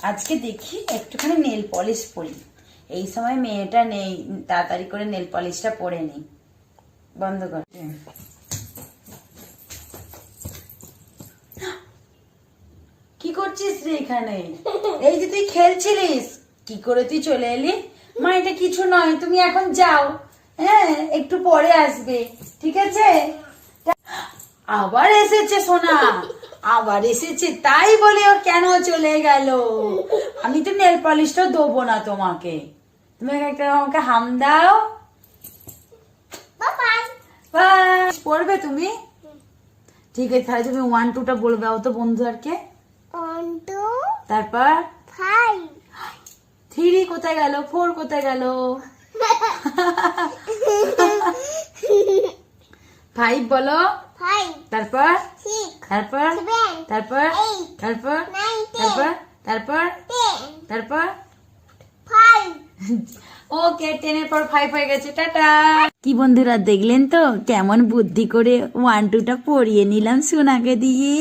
আজকে দেখি একটুখানি নেল পলিশ পরি। এই সময় মেয়েটা নেই, তাড়াতাড়ি করে নেল পলিশটা পরে নিই। বন্ধ কর। কি করছিস রে এখানে? এই যে তুই খেলছিলিস, কি করে তুই চলে এলি? মা এটা কিছু নয়, তুমি এখন যাও, হ্যাঁ একটু পরে আসবে, ঠিক আছে? আবার এসেছে সোনা, আবার এসেছে, তাই বলে ও কেন চলে গেল? আমি তো নেল পলিশটা দেবো না তোমাকে, তুমি একটা আমাকে হাম দাও। বাই। পড়বে তুমি? ঠিক আছে, তাহলে তুমি 1 2 টা বলে দাও তো বন্ধু আর কে। 1 2 তারপর 5 3 কোথায় গেল, 4 কোথায় গেল? 5 বলো। 5 তারপর 6 তারপর 7 তারপর 8 তারপর 9 তারপর 10 তারপর 10 তারপর 5 ওকে, 10 এর পর 5 হয়ে গেছে, টাটা। কি বন্ধুরা দেখলেন তো কেমন বুদ্ধি করে 1 2 টা পড়িয়ে নিলাম সোনাকে দিয়ে।